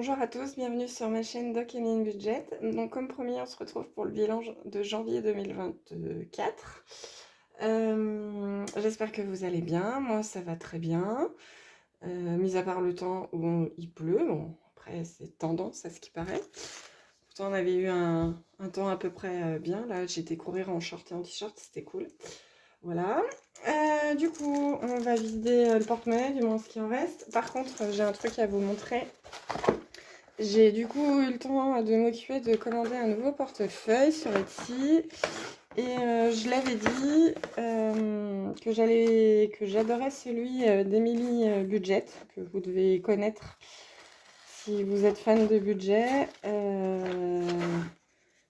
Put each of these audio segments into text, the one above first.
Bonjour à tous, bienvenue sur ma chaîne Doc Emeline Budget. Donc comme promis, on se retrouve pour le bilan de janvier 2024. J'espère que vous allez bien, moi ça va très bien. Mis à part le temps où il pleut, bon après c'est tendance à ce qui paraît. Pourtant on avait eu un temps à peu près bien, là j'étais courir en short et en t-shirt, c'était cool. Voilà. Du coup, on va vider le porte-monnaie, du moins ce qui en reste. Par contre, j'ai un truc à vous montrer. J'ai du coup eu le temps de m'occuper de commander un nouveau portefeuille sur Etsy. Et je l'avais dit que j'adorais celui d'Emily Budget, que vous devez connaître si vous êtes fan de budget.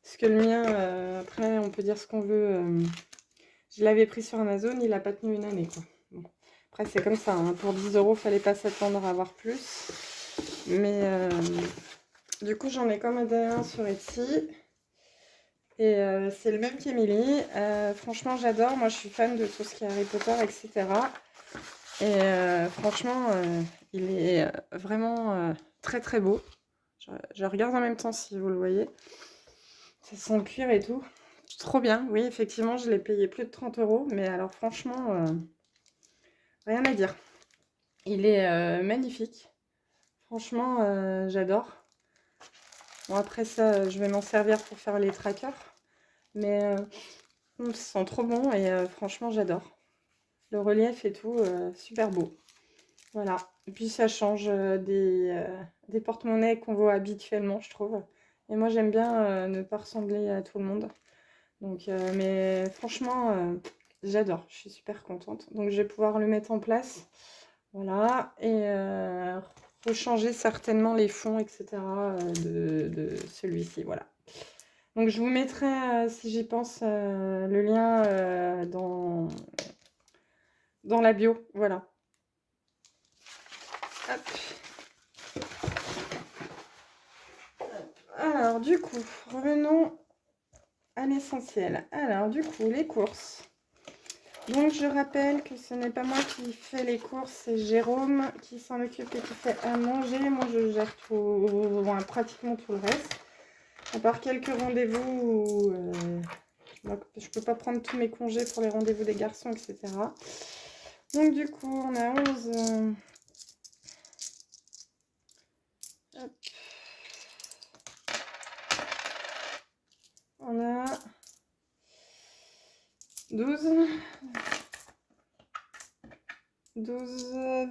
Parce que le mien, après on peut dire ce qu'on veut. Je l'avais pris sur Amazon, il n'a pas tenu une année, quoi. Bon. Après, c'est comme ça, hein. Pour 10 €, fallait pas s'attendre à avoir plus. Mais du coup, j'en ai commandé un sur Etsy. Et c'est le même qu'Emily. Franchement, j'adore. Moi, je suis fan de tout ce qui est Harry Potter, etc. Et franchement, il est vraiment très très beau. Je regarde en même temps si vous le voyez. C'est son cuir et tout. Trop bien. Oui, effectivement, je l'ai payé plus de 30 €. Mais alors, franchement, rien à dire. Il est magnifique. Franchement, j'adore. Bon, après ça, je vais m'en servir pour faire les trackers. Mais ils sont trop bons et franchement, j'adore. Le relief et tout, super beau. Voilà. Et puis ça change des porte-monnaies qu'on voit habituellement, je trouve. Et moi, j'aime bien ne pas ressembler à tout le monde. Donc, mais franchement, j'adore. Je suis super contente. Donc, je vais pouvoir le mettre en place. Voilà. Et rechanger certainement les fonds, etc. de celui-ci. Voilà. Donc, je vous mettrai, si j'y pense, le lien dans la bio. Voilà. Hop. Alors, du coup, revenons à l'essentiel. Alors, du coup, les courses. Donc, je rappelle que ce n'est pas moi qui fais les courses, c'est Jérôme qui s'en occupe et qui fait à manger. Moi, je gère tout, bon, pratiquement tout le reste. À part quelques rendez-vous où je peux pas prendre tous mes congés pour les rendez-vous des garçons, etc. Donc, du coup, on a 11... hop. On a 12,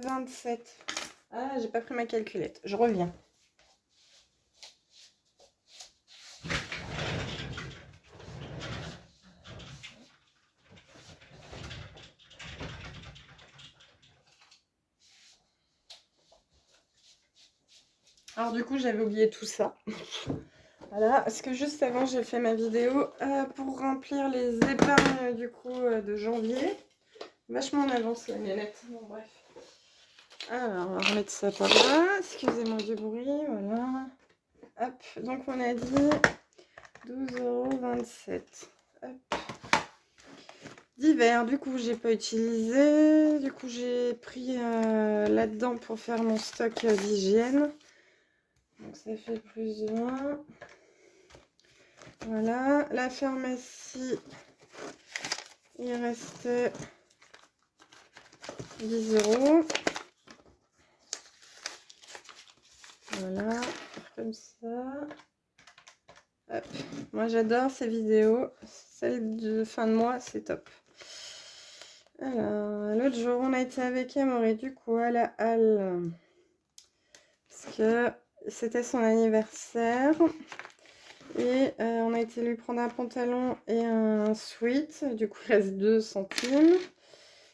27. Ah, j'ai pas pris ma calculette. Je reviens. Alors du coup, j'avais oublié tout ça. Voilà, parce que juste avant, j'ai fait ma vidéo pour remplir les épargnes du coup de janvier. Vachement en avance la miennette. Bon, bref. Alors, on va remettre ça par là. Excusez-moi du bruit, voilà. Hop, donc on a dit 12,27 €. Hop. Divers, du coup, j'ai pas utilisé. Du coup, j'ai pris là-dedans pour faire mon stock d'hygiène. Donc, ça fait plus ou moins. Voilà, la pharmacie, il restait 10 €. Voilà, comme ça. Hop. Moi j'adore ces vidéos, celle de fin de mois, c'est top. Alors, l'autre jour, on a été avec Amaury du coup à la halle parce que c'était son anniversaire. Et on a été lui prendre un pantalon et un sweat. Du coup, il reste 2 centimes.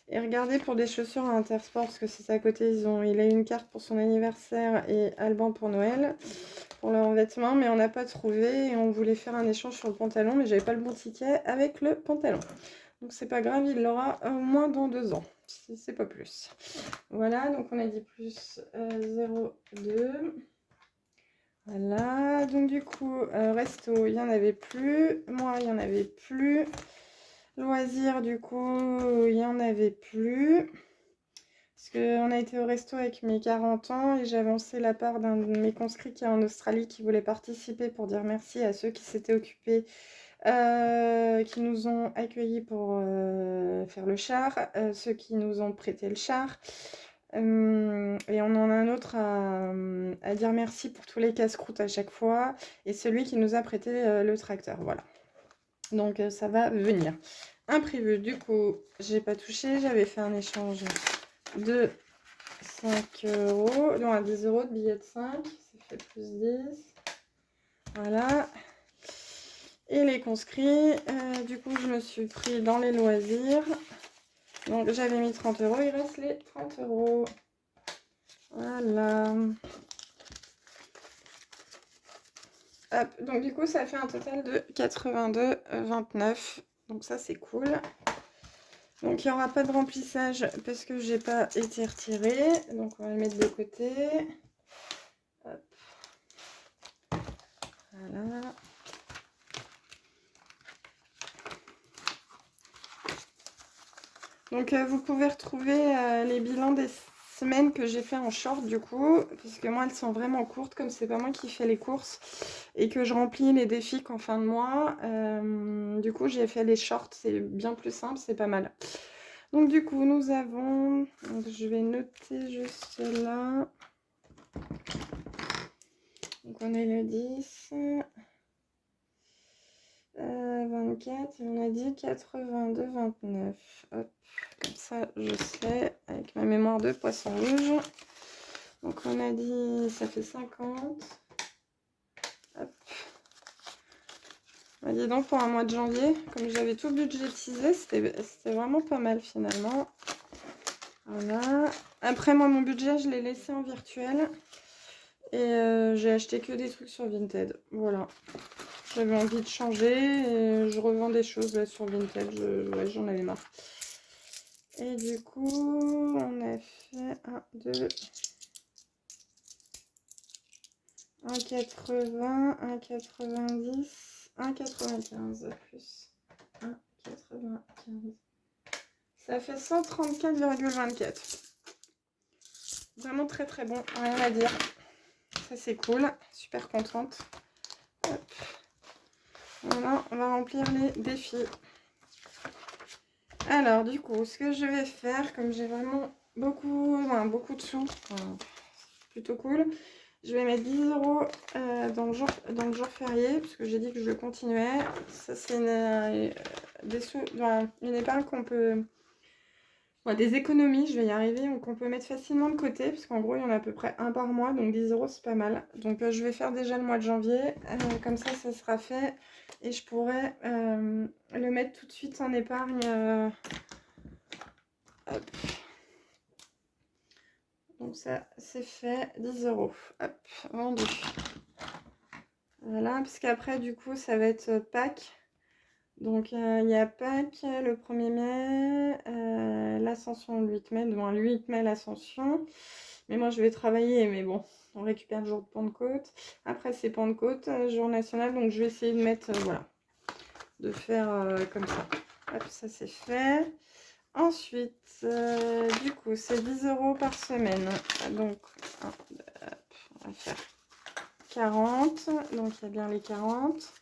Et regardez pour des chaussures à Intersport, parce que c'est à côté, il a eu une carte pour son anniversaire et Alban pour Noël, pour leurs vêtements, mais on n'a pas trouvé et on voulait faire un échange sur le pantalon, mais j'avais pas le bon ticket avec le pantalon. Donc c'est pas grave, il l'aura au moins dans 2 ans, si c'est pas plus. Voilà, donc on a dit plus 0,2. Voilà, donc du coup, resto, il n'y en avait plus. Moi, il n'y en avait plus. Loisirs, du coup, il n'y en avait plus. Parce qu'on a été au resto avec mes 40 ans et j'ai avancé la part d'un de mes conscrits qui est en Australie qui voulait participer pour dire merci à ceux qui s'étaient occupés, qui nous ont accueillis pour faire le char, ceux qui nous ont prêté le char. Et on en a un autre à dire merci pour tous les casse-croûtes à chaque fois et celui qui nous a prêté le tracteur. Voilà. Donc ça va venir. Imprévu, du coup, j'ai pas touché. J'avais fait un échange de 5 euros, non à 10 euros de billets de 5, ça fait plus 10. Voilà. Et les conscrits, du coup, je me suis pris dans les loisirs. Donc j'avais mis 30 euros, il reste les 30 euros. Voilà. Hop, donc du coup, ça fait un total de 82,29. Donc ça, c'est cool. Donc il n'y aura pas de remplissage parce que j'ai pas été retirée. Donc on va le mettre de côté. Hop. Voilà. Donc vous pouvez retrouver les bilans des semaines que j'ai fait en short du coup, parce que moi elles sont vraiment courtes, comme c'est pas moi qui fais les courses et que je remplis les défis qu'en fin de mois. Du coup j'ai fait les shorts, c'est bien plus simple, c'est pas mal. Donc du coup nous avons, donc, je vais noter juste là. Donc on est le 10. 24 et on a dit 82,29. Hop, comme ça je sais avec ma mémoire de poisson rouge. Donc on a dit ça fait 50. Hop. Bah, dis donc pour un mois de janvier, comme j'avais tout budgétisé, c'était vraiment pas mal finalement. Voilà. Après moi mon budget je l'ai laissé en virtuel et j'ai acheté que des trucs sur Vinted. Voilà. J'avais envie de changer et je revends des choses là sur Vinted, ouais, j'en avais marre. Et du coup, on a fait 1, 2, 1,80, 1,90, 1,95 plus 1,95. Ça fait 134,24. Vraiment très très bon, rien à dire. Ça c'est cool, super contente. Hop. Voilà, on va remplir les défis. Alors du coup, ce que je vais faire, comme j'ai vraiment beaucoup de sous, plutôt cool, je vais mettre 10 euros dans le jour férié, parce que j'ai dit que je le continuais. Ça c'est une épargne qu'on peut... Ouais, des économies, je vais y arriver, qu'on peut mettre facilement de côté, parce qu'en gros il y en a à peu près un par mois, donc 10 euros c'est pas mal. Donc je vais faire déjà le mois de janvier, comme ça sera fait, et je pourrai le mettre tout de suite en épargne. Hop. Donc ça c'est fait, 10 euros. Hop, vendu. Voilà, parce qu'après du coup ça va être Pâques. Donc il y a Pâques le 1er mai, l'Ascension le 8 mai, le 8 mai l'Ascension. Mais moi je vais travailler, mais bon, on récupère le jour de Pentecôte. Après c'est Pentecôte, jour national, donc je vais essayer de mettre, voilà, de faire comme ça. Hop, ça c'est fait. Ensuite, du coup, c'est 10 euros par semaine. Donc, hop, on va faire 40. Donc, il y a bien les 40.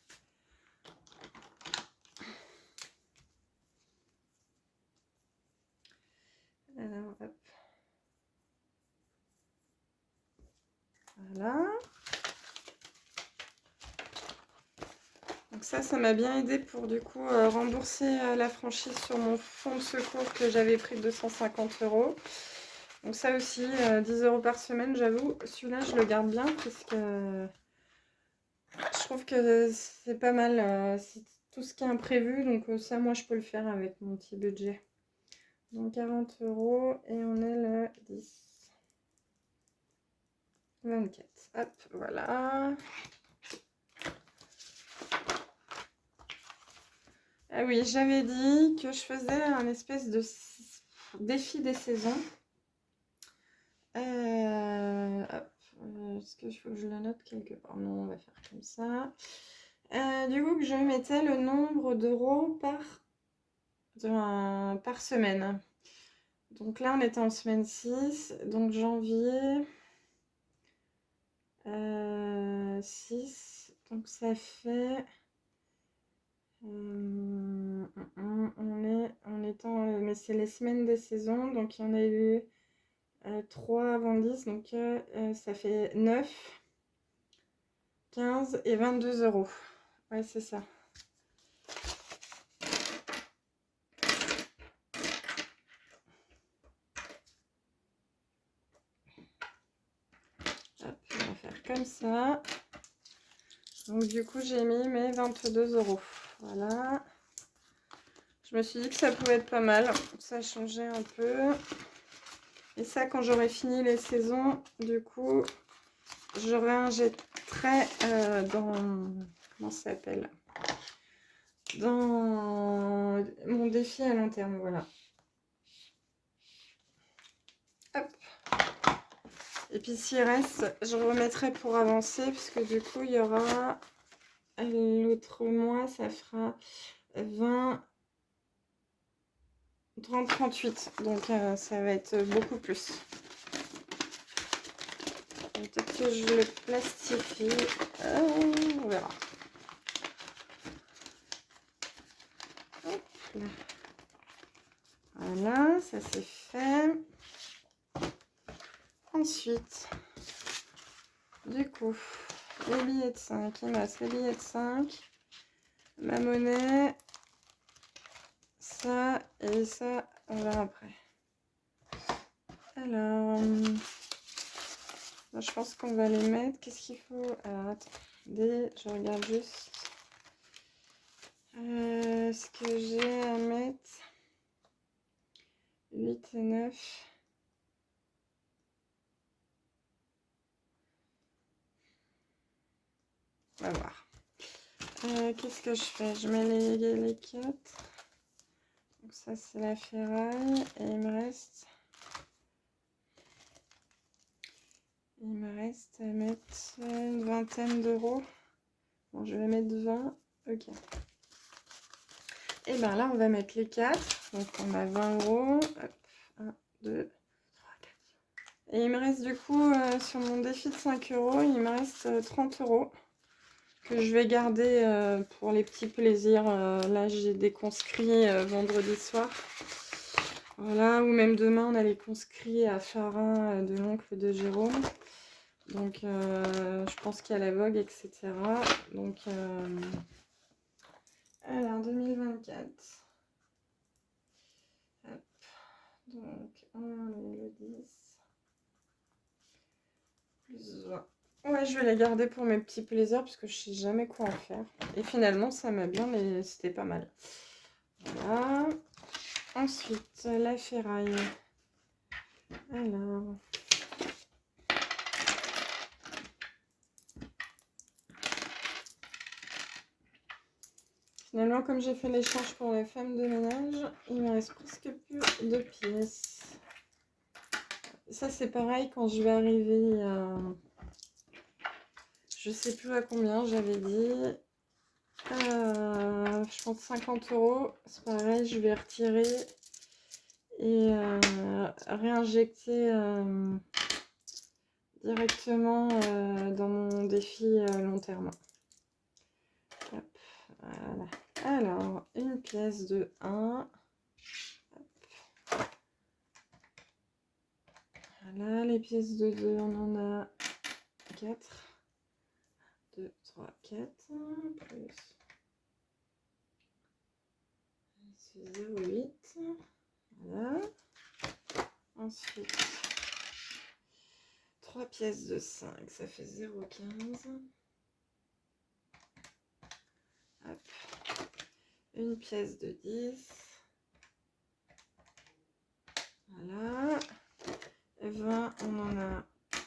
Alors, hop. Voilà. Donc ça m'a bien aidé pour du coup rembourser la franchise sur mon fonds de secours que j'avais pris de 250 euros. Donc ça aussi, 10 euros par semaine, j'avoue. Celui-là, je le garde bien parce que je trouve que c'est pas mal. C'est tout ce qui est imprévu. Donc ça, moi, je peux le faire avec mon petit budget. Donc 40 euros et on est le 10. 24. Hop, voilà. Ah oui, j'avais dit que je faisais un espèce de défi des saisons. Est-ce qu'il faut que je le note quelque part? Non, on va faire comme ça. Du coup, que je mettais le nombre d'euros par semaine. Donc là, on était en semaine 6. Donc janvier 6. Donc ça fait... mais c'est les semaines des saisons. Donc il y en a eu 3 avant 10. Donc ça fait 9, 15 et 22 euros. Ouais, c'est ça. Hop, on va faire comme ça. Donc du coup, j'ai mis mes 22 euros. Voilà. Je me suis dit que ça pouvait être pas mal. Ça changeait un peu. Et ça, quand j'aurai fini les saisons, du coup, je réinjecterai dans... Comment ça s'appelle? Dans mon défi à long terme, voilà. Hop. Et puis s'il reste, je remettrai pour avancer, puisque du coup, il y aura... L'autre mois, ça fera 20... 30, 38. Donc, ça va être beaucoup plus. Peut-être que je le plastifie. On verra. Hop là. Voilà, ça c'est fait. Ensuite, du coup, les billets de 5. Il me reste les billets de 5. Ma monnaie. Ça et ça, on verra après. Alors, je pense qu'on va les mettre. Qu'est-ce qu'il faut? Alors, attendez, je regarde juste. Ce que j'ai à mettre. 8 et 9. On va voir. Qu'est-ce que je fais? Je mets les 4. Donc ça, c'est la ferraille. Et il me reste à mettre une vingtaine d'euros. Bon, je vais mettre 20. Ok. Et bien là, on va mettre les 4. Donc on a 20 euros. Hop. 1, 2, 3, 4. Et il me reste du coup, sur mon défi de 5 euros, il me reste 30 euros. Que je vais garder pour les petits plaisirs. Là, j'ai des conscrits vendredi soir. Voilà, ou même demain, on a les conscrits à Farin de l'oncle de Jérôme. Donc, je pense qu'il y a la Vogue, etc. Donc, alors, 2024. Hop. Donc, on est le 10. Plus 20. Ouais, je vais les garder pour mes petits plaisirs parce que je sais jamais quoi en faire. Et finalement, ça m'a bien, mais c'était pas mal. Voilà. Ensuite, la ferraille. Alors. Finalement, comme j'ai fait l'échange pour la femme de ménage, il me reste presque plus de pièces. Ça, c'est pareil quand je vais arriver à... Je sais plus à combien j'avais dit. Je pense 50 euros. C'est pareil, je vais retirer et réinjecter directement dans mon défi long terme. Hop, voilà. Alors, une pièce de 1. Voilà, les pièces de 2, on en a 4. 2, 3, 4. Plus 0,8. Voilà. Ensuite, 3 pièces de 5, ça fait 0,15. Hop. Une pièce de 10. Voilà. 20, on en a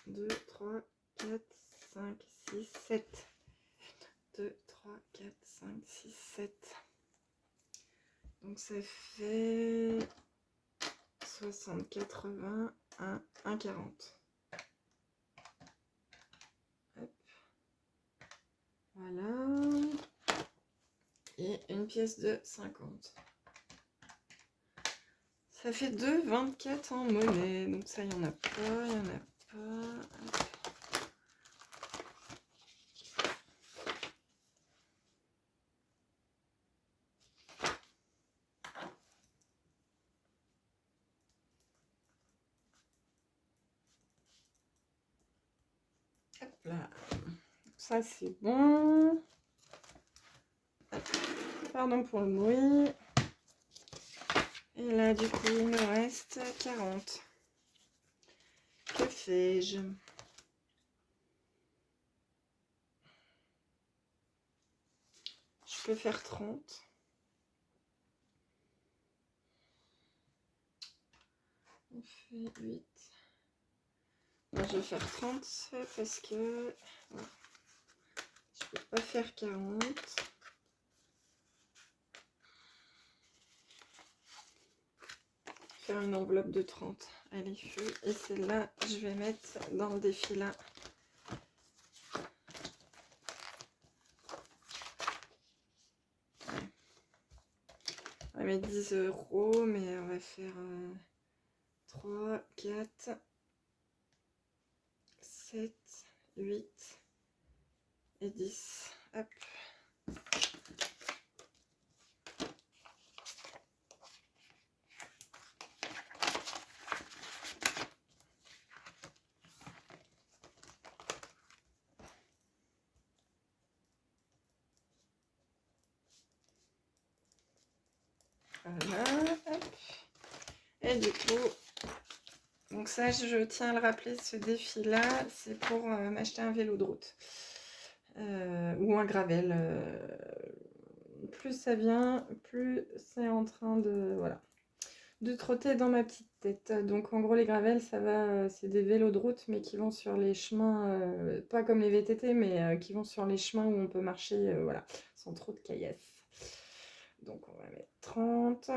2, 3, 4, 5, 6, 7. 2, 3, 4, 5, 6, 7. Donc ça fait 60, 80, 1, 40. Hop. Voilà. Et une pièce de 50. Ça Ça fait 2,24 en monnaie. Donc ça, il n'y en a pas, il n'y en a pas. Hop là. Ça, c'est bon. Pardon pour le bruit. Et là, du coup, il me reste 40. Que fais-je? Je peux faire 30. On fait 8. Bon, je vais faire 30 parce que je peux pas faire 40. Faire une enveloppe de 30. Allez, feu. Et celle-là, je vais mettre dans le défi là. On va mettre 10 €, mais on va faire 3, 4, 7, 8 et 10. Hop. Voilà. Hop. Et du coup, donc ça, je tiens à le rappeler, ce défi-là, c'est pour m'acheter un vélo de route. Ou un gravel. Plus ça vient, plus c'est en train de, voilà, de trotter dans ma petite tête. Donc en gros, les gravels, ça va, c'est des vélos de route, mais qui vont sur les chemins, pas comme les VTT, mais qui vont sur les chemins où on peut marcher, voilà, sans trop de caillasses. Donc on va mettre 30.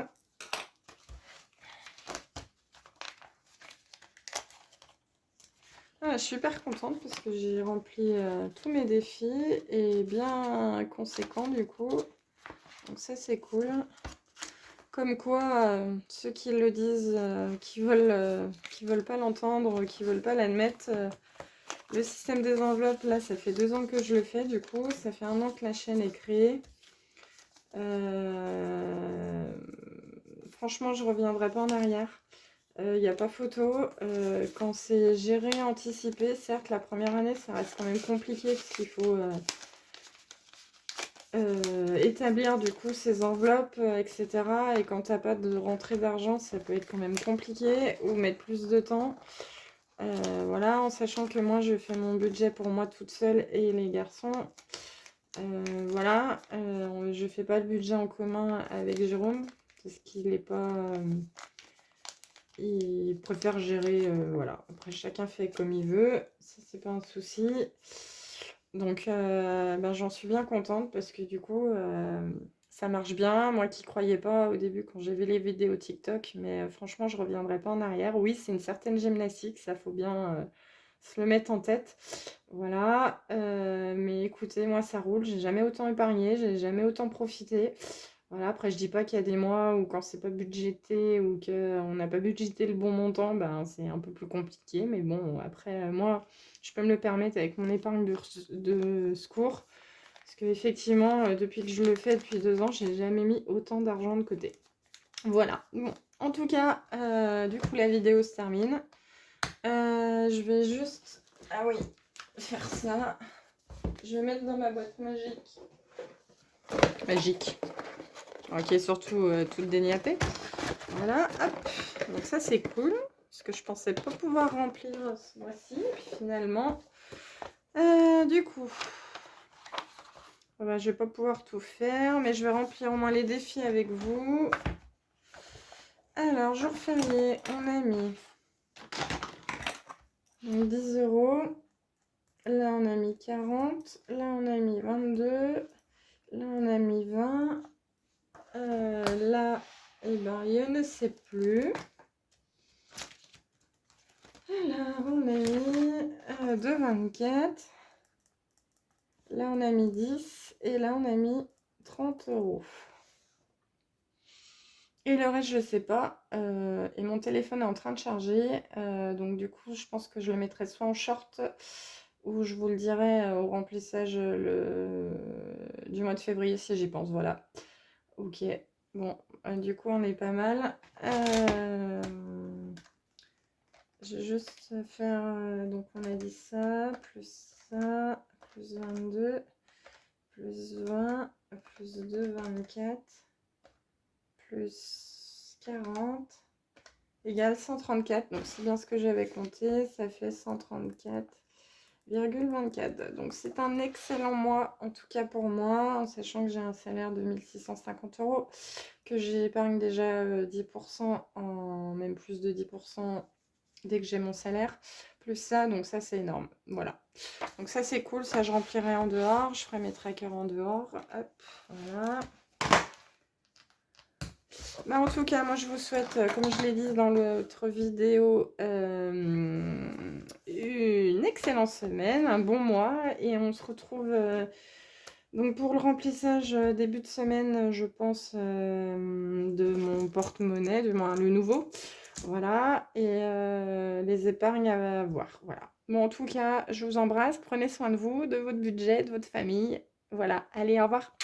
Ah, je suis super contente parce que j'ai rempli tous mes défis et bien conséquent du coup. Donc ça c'est cool. Comme quoi, ceux qui le disent, qui veulent pas l'entendre, qui veulent pas l'admettre, le système des enveloppes, là, ça fait 2 ans que je le fais, du coup, ça fait 1 an que la chaîne est créée. Franchement, je reviendrai pas en arrière. Il n'y a pas photo. Quand c'est géré, anticipé, certes, la première année, ça reste quand même compliqué parce qu'il faut établir du coup ces enveloppes, etc. Et quand t'as pas de rentrée d'argent, ça peut être quand même compliqué ou mettre plus de temps. Voilà, en sachant que moi, je fais mon budget pour moi toute seule et les garçons. Voilà, je fais pas le budget en commun avec Jérôme parce qu'il est pas... il préfère gérer, voilà. Après, chacun fait comme il veut, ça c'est pas un souci. Donc, ben, j'en suis bien contente parce que du coup, ça marche bien. Moi qui croyais pas au début quand j'ai vu les vidéos TikTok, mais franchement, je reviendrai pas en arrière. Oui, c'est une certaine gymnastique, ça faut bien se le mettre en tête. Voilà, mais écoutez, moi ça roule, j'ai jamais autant épargné, j'ai jamais autant profité. Voilà, après je dis pas qu'il y a des mois où quand c'est pas budgété ou qu'on n'a pas budgété le bon montant, ben c'est un peu plus compliqué. Mais bon, après moi, je peux me le permettre avec mon épargne de secours. Parce que effectivement, depuis que je le fais depuis 2 ans, j'ai jamais mis autant d'argent de côté. Voilà. Bon, en tout cas, du coup la vidéo se termine. Je vais juste, ah oui, faire ça. Je vais mettre dans ma boîte magique. Magique. Qui est surtout toute déniapée. Voilà, hop. Donc ça c'est cool. Parce que je pensais pas pouvoir remplir ce mois-ci. Puis finalement, du coup, voilà, je vais pas pouvoir tout faire. Mais je vais remplir au moins les défis avec vous. Alors, jour férié, on a mis 10 €. Là, on a mis 40. Là, on a mis 22. Là, on a mis 20. Là, eh ben, je ne sais plus. Alors, on a mis 2,24. Là, on a mis 10. Et là, on a mis 30 €. Et le reste, je sais pas. Et mon téléphone est en train de charger. Donc du coup, je pense que je le mettrai soit en short ou je vous le dirai au remplissage du mois de février si j'y pense. Voilà. Ok. Bon, du coup, on est pas mal. Je vais juste faire... donc on a dit ça, plus 22, plus 20, plus 2, 24, plus 40, égale 134. Donc c'est bien ce que j'avais compté, ça fait 134,24. Donc c'est un excellent mois, en tout cas pour moi, en sachant que j'ai un salaire de 1650 euros, que j'épargne déjà 10%, même plus de 10% dès que j'ai mon salaire, plus ça, donc ça c'est énorme, voilà. Donc ça c'est cool, ça je remplirai en dehors, je ferai mes trackers en dehors, hop, voilà. Bah, en tout cas, moi je vous souhaite, comme je l'ai dit dans l'autre vidéo, une excellente semaine, un bon mois, et on se retrouve donc pour le remplissage début de semaine, je pense, de mon porte-monnaie, du moins le nouveau. Voilà, et les épargnes à voir. Voilà. Bon, en tout cas, je vous embrasse. Prenez soin de vous, de votre budget, de votre famille. Voilà. Allez, au revoir.